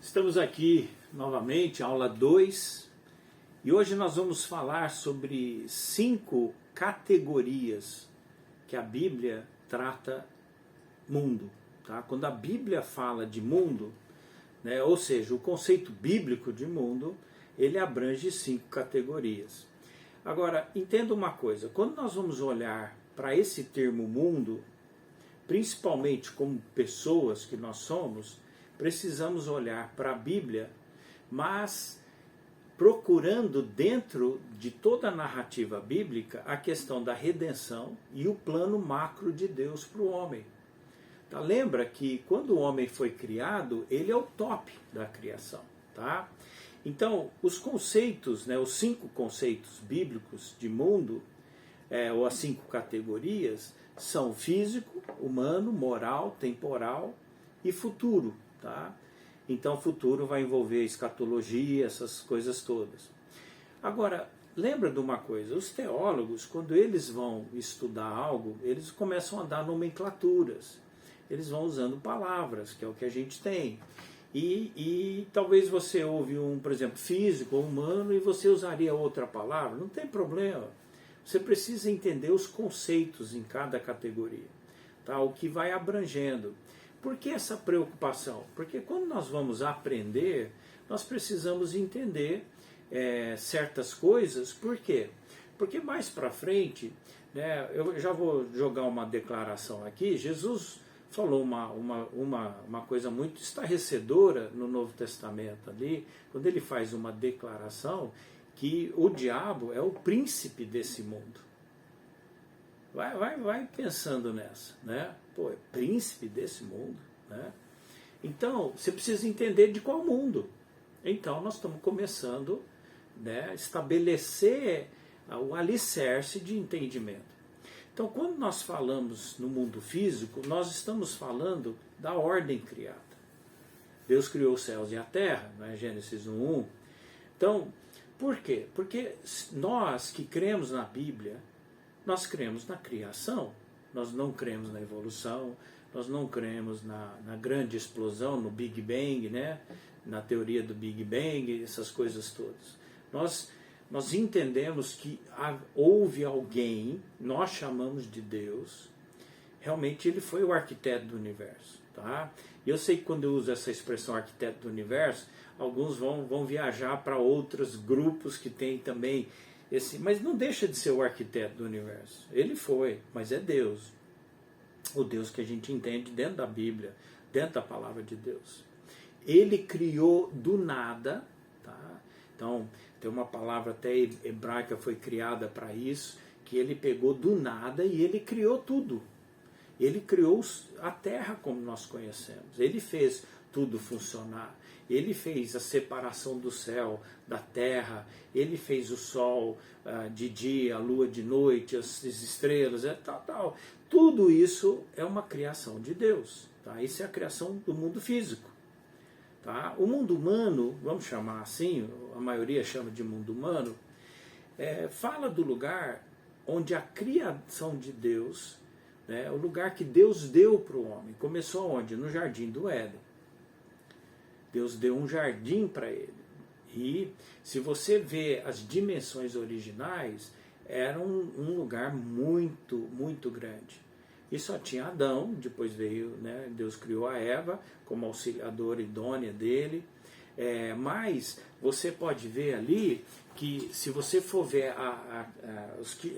Estamos aqui novamente, aula 2, e hoje nós vamos falar sobre 5 categorias que a Bíblia trata mundo. Tá? Quando a Bíblia fala de mundo, né, ou seja, o conceito bíblico de mundo, ele abrange 5 categorias. Agora, entenda uma coisa, quando nós vamos olhar para esse termo mundo, principalmente como pessoas que nós somos, precisamos olhar para a Bíblia, mas procurando dentro de toda a narrativa bíblica a questão da redenção e o plano macro de Deus para o homem. Tá? Lembra que quando o homem foi criado, ele é o top da criação. Tá? Então, os conceitos, né, os 5 conceitos bíblicos de mundo, ou as 5 categorias, são físico, humano, moral, temporal e futuro. Tá? Então, futuro vai envolver escatologia, essas coisas todas. Agora, lembra de uma coisa, os teólogos, quando eles vão estudar algo, eles começam a dar nomenclaturas. Eles vão usando palavras, que é o que a gente tem. E talvez você ouve por exemplo, físico ou humano, e você usaria outra palavra, não tem problema. Você precisa entender os conceitos em cada categoria, tá? O que vai abrangendo. Por que essa preocupação? Porque quando nós vamos aprender, nós precisamos entender certas coisas. Por quê? Porque mais para frente, né, eu já vou jogar uma declaração aqui, Jesus falou uma coisa muito estarrecedora no Novo Testamento ali, quando ele faz uma declaração que o diabo é o príncipe desse mundo. Vai pensando nessa, né? Pô, é príncipe desse mundo, né? Então, você precisa entender de qual mundo. Então, nós estamos começando, né, a estabelecer o alicerce de entendimento. Então, quando nós falamos no mundo físico, nós estamos falando da ordem criada. Deus criou os céus e a terra, né? Gênesis 1:1. Então, por quê? Porque nós que cremos na Bíblia, nós cremos na criação, nós não cremos na evolução, nós não cremos na grande explosão, no Big Bang, né? Na teoria do Big Bang, essas coisas todas. Nós entendemos que houve alguém, nós chamamos de Deus, realmente ele foi o arquiteto do universo. Tá? E eu sei que quando eu uso essa expressão arquiteto do universo, alguns vão viajar para outros grupos que têm também mas não deixa de ser o arquiteto do universo. Ele foi, mas é Deus. O Deus que a gente entende dentro da Bíblia, dentro da palavra de Deus. Ele criou do nada. Tá? Então, tem uma palavra até hebraica foi criada para isso, que ele pegou do nada e ele criou tudo. Ele criou a terra como nós conhecemos. Ele fez tudo funcionar. Ele fez a separação do céu, da terra. Ele fez o sol de dia, a lua de noite, as estrelas, tal. Tudo isso é uma criação de Deus. Tá? Isso é a criação do mundo físico. Tá? O mundo humano, vamos chamar assim, a maioria chama de mundo humano, fala do lugar onde a criação de Deus, né, o lugar que Deus deu para o homem. Começou onde? No Jardim do Éden. Deus deu um jardim para ele. E se você vê as dimensões originais, era um lugar muito, muito grande. E só tinha Adão, depois veio, né, Deus criou a Eva como auxiliadora idônea dele. Mas você pode ver ali que se você for ver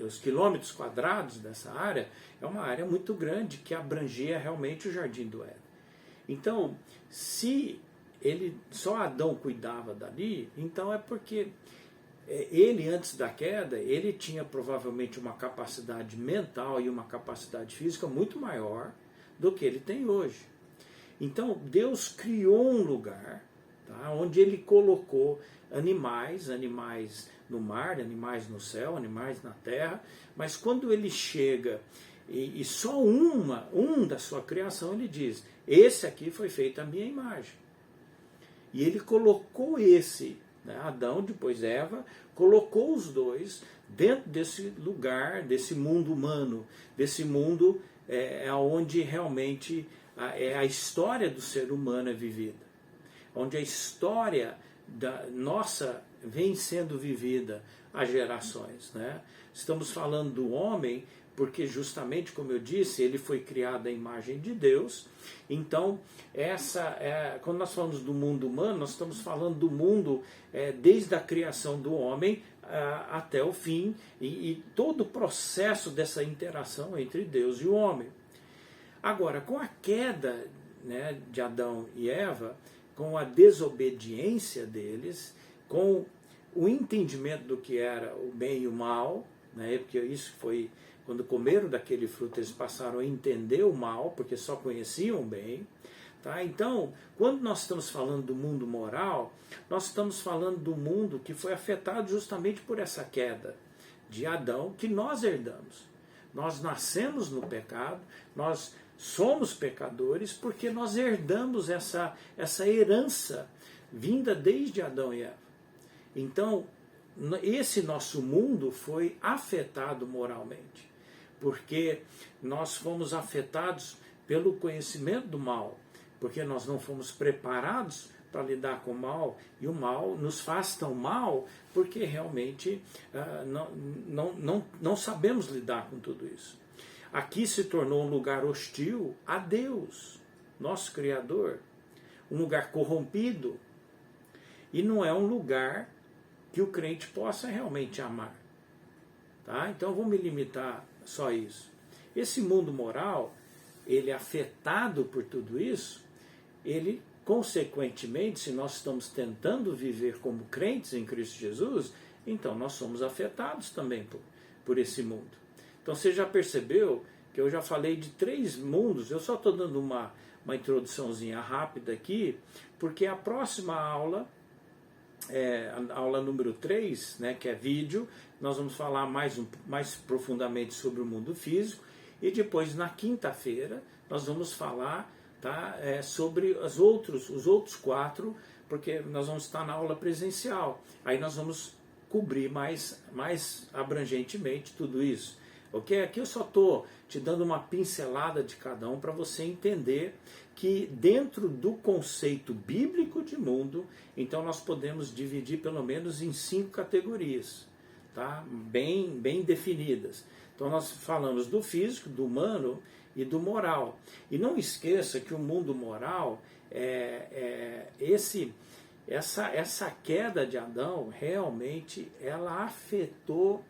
os quilômetros quadrados dessa área, é uma área muito grande que abrangia realmente o Jardim do Éden. Então, se só Adão cuidava dali, então é porque ele, antes da queda, ele tinha provavelmente uma capacidade mental e uma capacidade física muito maior do que ele tem hoje. Então, Deus criou um lugar, tá, onde ele colocou animais no mar, animais no céu, animais na terra, mas quando ele chega e só da sua criação, ele diz, esse aqui foi feito à minha imagem. E ele colocou né, Adão, depois Eva, colocou os dois dentro desse lugar, desse mundo humano, desse mundo onde realmente a história do ser humano é vivida. onde a história nossa vem sendo vivida há gerações, né? Estamos falando do homem porque justamente, como eu disse, ele foi criado à imagem de Deus. Então, quando nós falamos do mundo humano, nós estamos falando do mundo desde a criação do homem até o fim, e todo o processo dessa interação entre Deus e o homem. Agora, com a queda, né, de Adão e Eva, com a desobediência deles, com o entendimento do que era o bem e o mal, né, porque isso foi quando comeram daquele fruto, eles passaram a entender o mal, porque só conheciam o bem. Tá? Então, quando nós estamos falando do mundo moral, nós estamos falando do mundo que foi afetado justamente por essa queda de Adão, que nós herdamos. Nós nascemos no pecado, nós somos pecadores porque nós herdamos essa herança vinda desde Adão e Eva. Então, esse nosso mundo foi afetado moralmente, porque nós fomos afetados pelo conhecimento do mal, porque nós não fomos preparados para lidar com o mal, e o mal nos faz tão mal porque realmente não sabemos lidar com tudo isso. Aqui se tornou um lugar hostil a Deus, nosso Criador, um lugar corrompido, e não é um lugar que o crente possa realmente amar. Tá? Então vou me limitar só a isso. Esse mundo moral, ele é afetado por tudo isso, ele, consequentemente, se nós estamos tentando viver como crentes em Cristo Jesus, então nós somos afetados também por esse mundo. Então você já percebeu que eu já falei de 3 mundos, eu só estou dando uma introduçãozinha rápida aqui, porque a próxima aula, a aula número 3, né, que é vídeo, nós vamos falar mais profundamente sobre o mundo físico, e depois na quinta-feira nós vamos falar, tá, sobre os outros 4, porque nós vamos estar na aula presencial, aí nós vamos cobrir mais abrangentemente tudo isso. Ok? Aqui eu só estou te dando uma pincelada de cada um para você entender que dentro do conceito bíblico de mundo, então nós podemos dividir pelo menos em 5 categorias, tá? Bem definidas. Então nós falamos do físico, do humano e do moral. E não esqueça que o mundo moral essa queda de Adão realmente ela afetou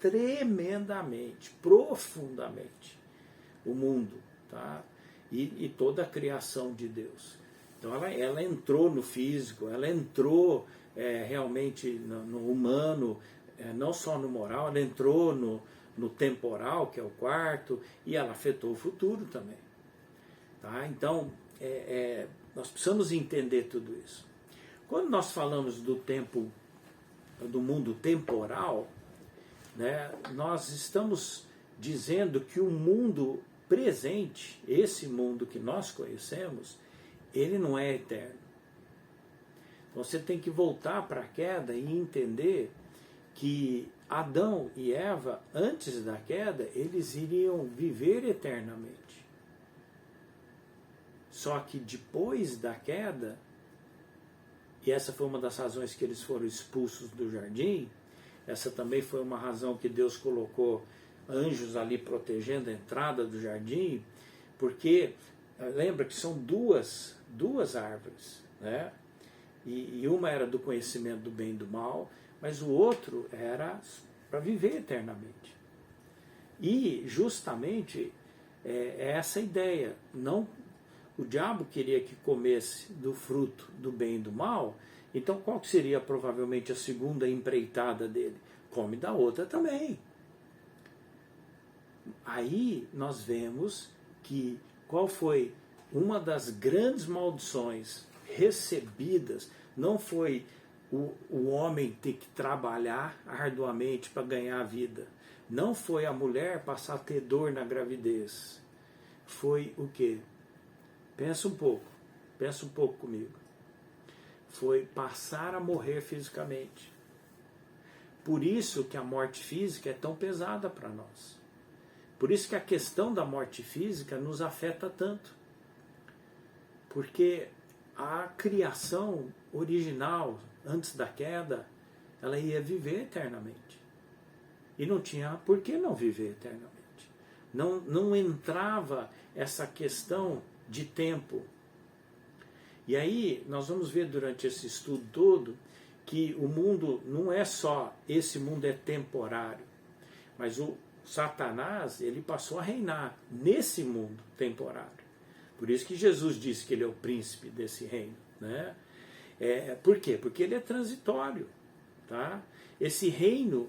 tremendamente, profundamente o mundo, tá? E toda a criação de Deus. Então ela entrou no físico, ela entrou realmente no humano, não só no moral, ela entrou no temporal, que é o quarto, e ela afetou o futuro também. Tá? Então nós precisamos entender tudo isso. Quando nós falamos do mundo temporal, né, nós estamos dizendo que o mundo presente, esse mundo que nós conhecemos, ele não é eterno. Você tem que voltar para a queda e entender que Adão e Eva, antes da queda, eles iriam viver eternamente. Só que depois da queda, e essa foi uma das razões que eles foram expulsos do jardim, essa também foi uma razão que Deus colocou anjos ali protegendo a entrada do jardim, porque lembra que são duas árvores, né? E uma era do conhecimento do bem e do mal, mas o outro era para viver eternamente. E justamente é essa ideia. Não, o diabo queria que comesse do fruto do bem e do mal. Então qual que seria provavelmente a segunda empreitada dele? Come da outra também. Aí nós vemos que qual foi uma das grandes maldições recebidas, não foi o homem ter que trabalhar arduamente para ganhar a vida, não foi a mulher passar a ter dor na gravidez, foi o quê? Pensa um pouco comigo. Foi passar a morrer fisicamente. Por isso que a morte física é tão pesada para nós. Por isso que a questão da morte física nos afeta tanto. Porque a criação original, antes da queda, ela ia viver eternamente. E não tinha por que não viver eternamente. Não entrava essa questão de tempo. E aí nós vamos ver durante esse estudo todo que o mundo não é só, esse mundo é temporário, mas o Satanás, ele passou a reinar nesse mundo temporário. Por isso que Jesus disse que ele é o príncipe desse reino, né? Por quê? Porque ele é transitório, tá? Esse reino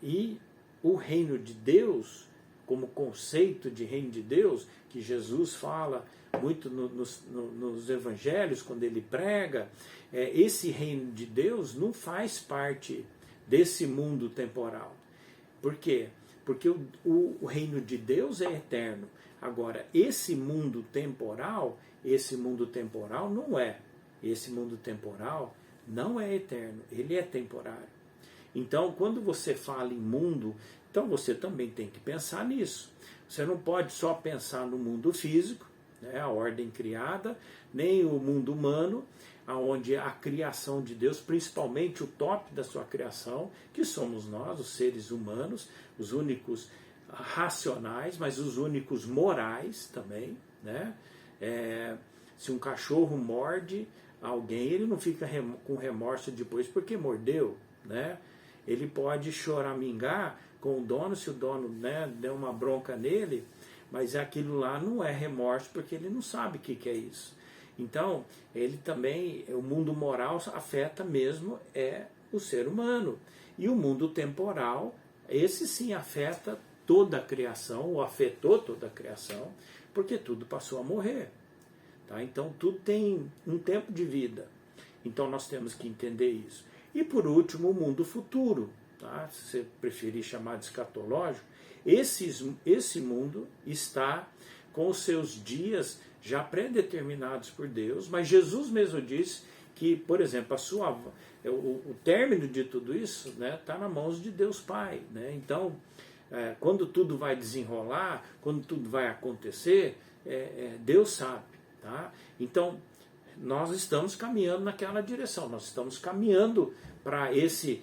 e o reino de Deus, como conceito de reino de Deus, que Jesus fala muito nos evangelhos, quando ele prega, esse reino de Deus não faz parte desse mundo temporal. Por quê? Porque o reino de Deus é eterno. Agora, esse mundo temporal não é. Esse mundo temporal não é eterno, ele é temporário. Então, quando você fala em mundo, então você também tem que pensar nisso. Você não pode só pensar no mundo físico, né, a ordem criada, nem o mundo humano, onde a criação de Deus, principalmente o top da sua criação, que somos nós, os seres humanos, os únicos racionais, mas os únicos morais também, né? Se um cachorro morde alguém, ele não fica com remorso depois porque mordeu, né? Ele pode choramingar com o dono, se o dono, né, deu uma bronca nele, mas aquilo lá não é remorso porque ele não sabe o que é isso. Então, ele também, o mundo moral afeta mesmo o ser humano. E o mundo temporal, esse sim afeta toda a criação, ou afetou toda a criação, porque tudo passou a morrer. Tá? Então, tudo tem um tempo de vida. Então, nós temos que entender isso. E, por último, o mundo futuro. Tá? Se você preferir chamar de escatológico, esse mundo está com os seus dias já pré-determinados por Deus, mas Jesus mesmo disse que, por exemplo, o término de tudo isso está, né, nas mãos de Deus Pai. Né? Então, quando tudo vai desenrolar, quando tudo vai acontecer, Deus sabe. Tá? Então, nós estamos caminhando naquela direção, nós estamos caminhando para esse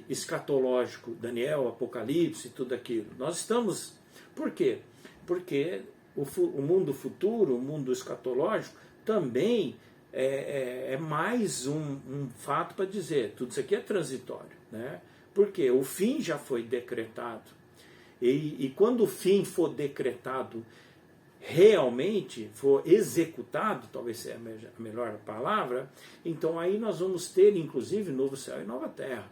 escatológico, Daniel, Apocalipse, tudo aquilo. Nós estamos... Por quê? Porque o mundo futuro, o mundo escatológico, também é mais um fato para dizer, tudo isso aqui é transitório. Né? Porque o fim já foi decretado. E quando o fim for decretado, realmente for executado, talvez seja a melhor palavra, então aí nós vamos ter, inclusive, novo céu e nova terra.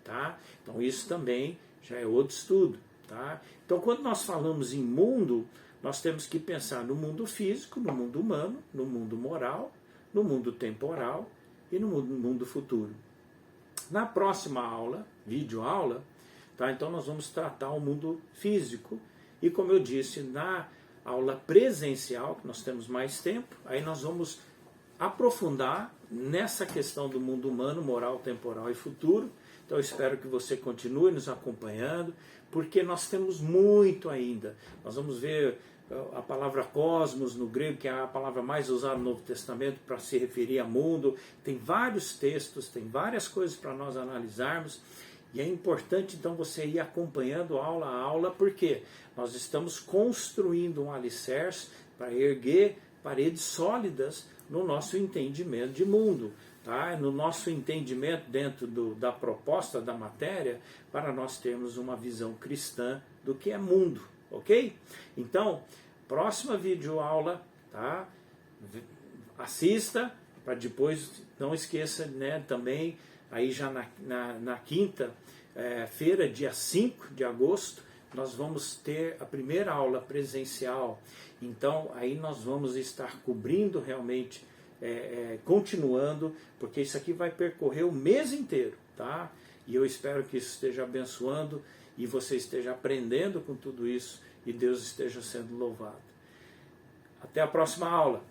Tá? Então isso também já é outro estudo. Tá? Então quando nós falamos em mundo, nós temos que pensar no mundo físico, no mundo humano, no mundo moral, no mundo temporal e no mundo futuro. Na próxima aula, videoaula, tá? Então nós vamos tratar o mundo físico e, como eu disse, na aula presencial, que nós temos mais tempo, aí nós vamos aprofundar nessa questão do mundo humano, moral, temporal e futuro. Então eu espero que você continue nos acompanhando, porque nós temos muito ainda. Nós vamos ver a palavra cosmos no grego, que é a palavra mais usada no Novo Testamento para se referir a mundo. Tem vários textos, tem várias coisas para nós analisarmos. E é importante então você ir acompanhando aula a aula, porque nós estamos construindo um alicerce para erguer paredes sólidas no nosso entendimento de mundo, tá? No nosso entendimento dentro da proposta da matéria, para nós termos uma visão cristã do que é mundo, ok? Então, próxima videoaula, tá? Assista, para depois, não esqueça, né, também, aí já na quinta-feira, dia 5 de agosto, nós vamos ter a primeira aula presencial. Então, aí nós vamos estar cobrindo realmente, continuando, porque isso aqui vai percorrer o mês inteiro, tá? E eu espero que isso esteja abençoando e você esteja aprendendo com tudo isso e Deus esteja sendo louvado. Até a próxima aula.